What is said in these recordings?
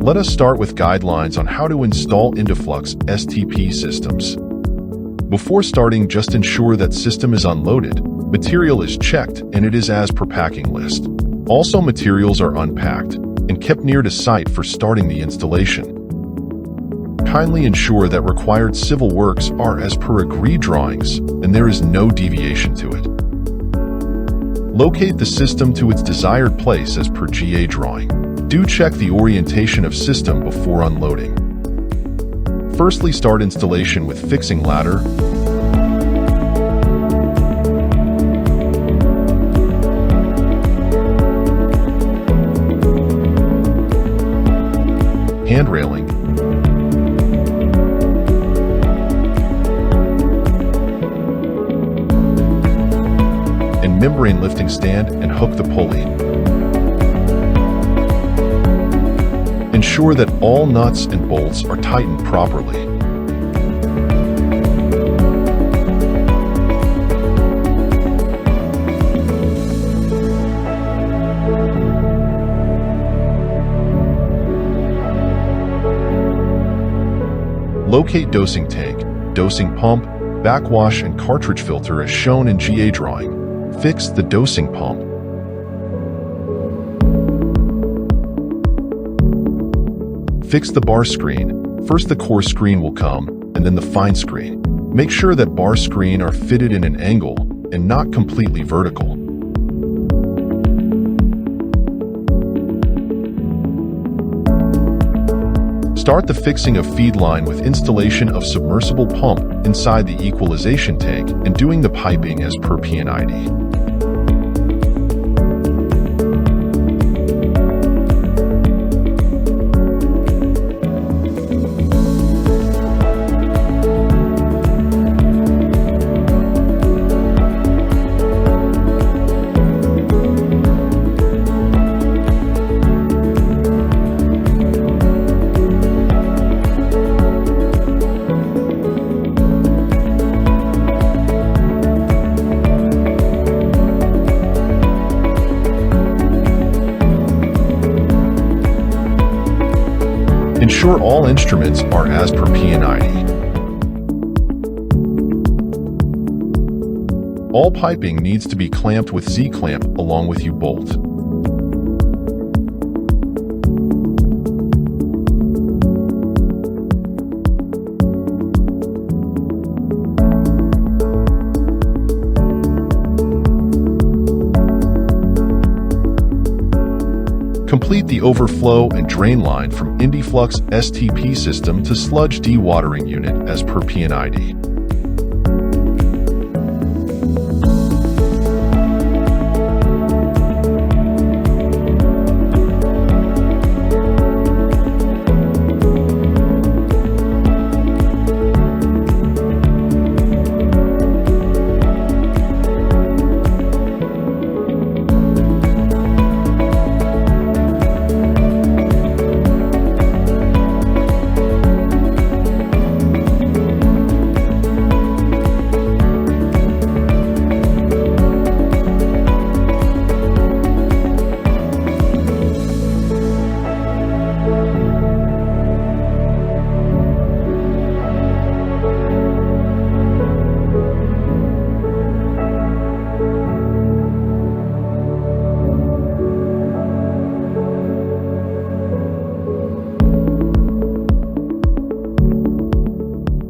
Let us start with guidelines on how to install Indiflux Stp systems. Before starting, just ensure that system is unloaded, material is checked, and it is as per packing list. Also, materials are unpacked and kept near to site for starting the installation. Kindly ensure that required civil works are as per agreed drawings and there is no deviation to it. Locate the system to its desired place as per GA drawing. Do check the orientation of system before unloading. Firstly, start installation with fixing ladder, hand railing, and membrane lifting stand, and hook the pulley. Ensure that all nuts and bolts are tightened properly. Locate dosing tank, dosing pump, backwash, and cartridge filter as shown in GA drawing. Fix the dosing pump. Fix the bar screen. First the core screen will come, and then the fine screen. Make sure that bar screen are fitted in an angle and not completely vertical. Start the fixing of feed line with installation of submersible pump inside the equalization tank and doing the piping as per PNID. Ensure all instruments are as per PNID. All piping needs to be clamped with Z-clamp along with U-bolt. Complete the overflow and drain line from Indiflux Stp system to sludge dewatering unit as per PNID.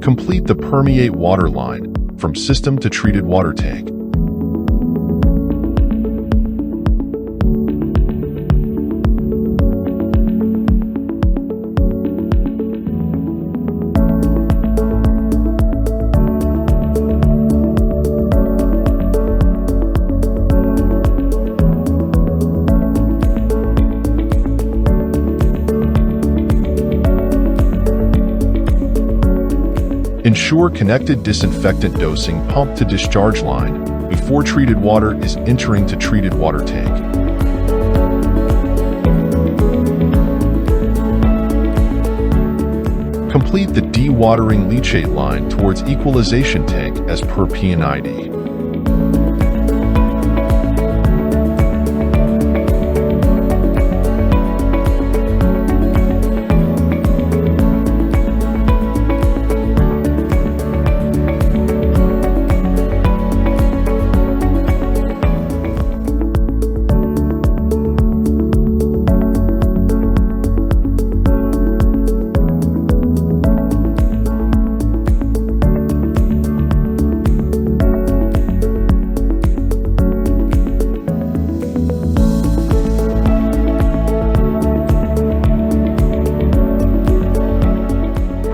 Complete the permeate water line from system to treated water tank. Ensure connected disinfectant dosing pump to discharge line before treated water is entering to treated water tank. Complete the dewatering leachate line towards equalization tank as per PNID.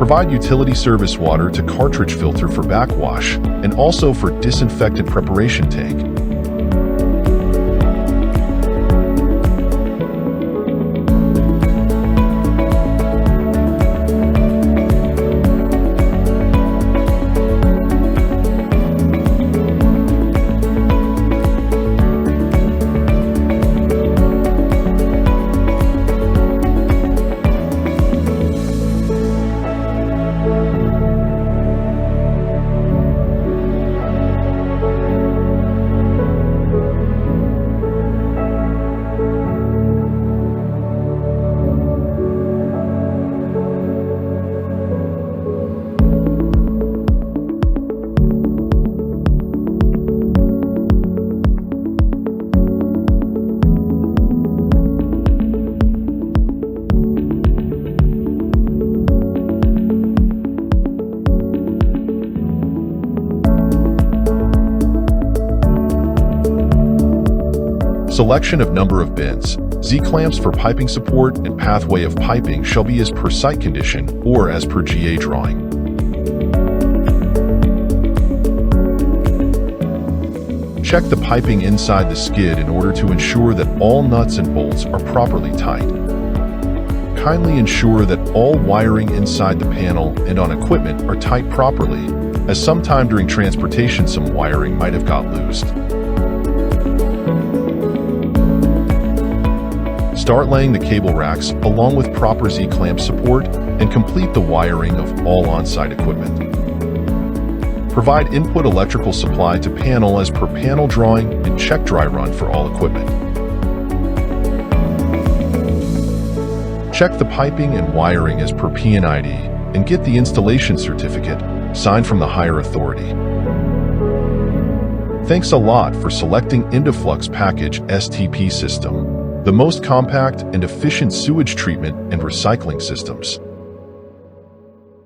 Provide utility service water to cartridge filter for backwash and also for disinfectant preparation tank. Selection of number of bins. Z-clamps for piping support and pathway of piping shall be as per site condition or as per GA drawing. Check the piping inside the skid in order to ensure that all nuts and bolts are properly tight. Kindly ensure that all wiring inside the panel and on equipment are tight properly, as sometime during transportation some wiring might have got loosed. Start laying the cable racks along with proper Z-clamp support and complete the wiring of all on-site equipment. Provide input electrical supply to panel as per panel drawing and check dry run for all equipment. Check the piping and wiring as per P&ID and get the installation certificate signed from the higher authority. Thanks a lot for selecting Indiflux Package STP system, the most compact and efficient sewage treatment and recycling systems.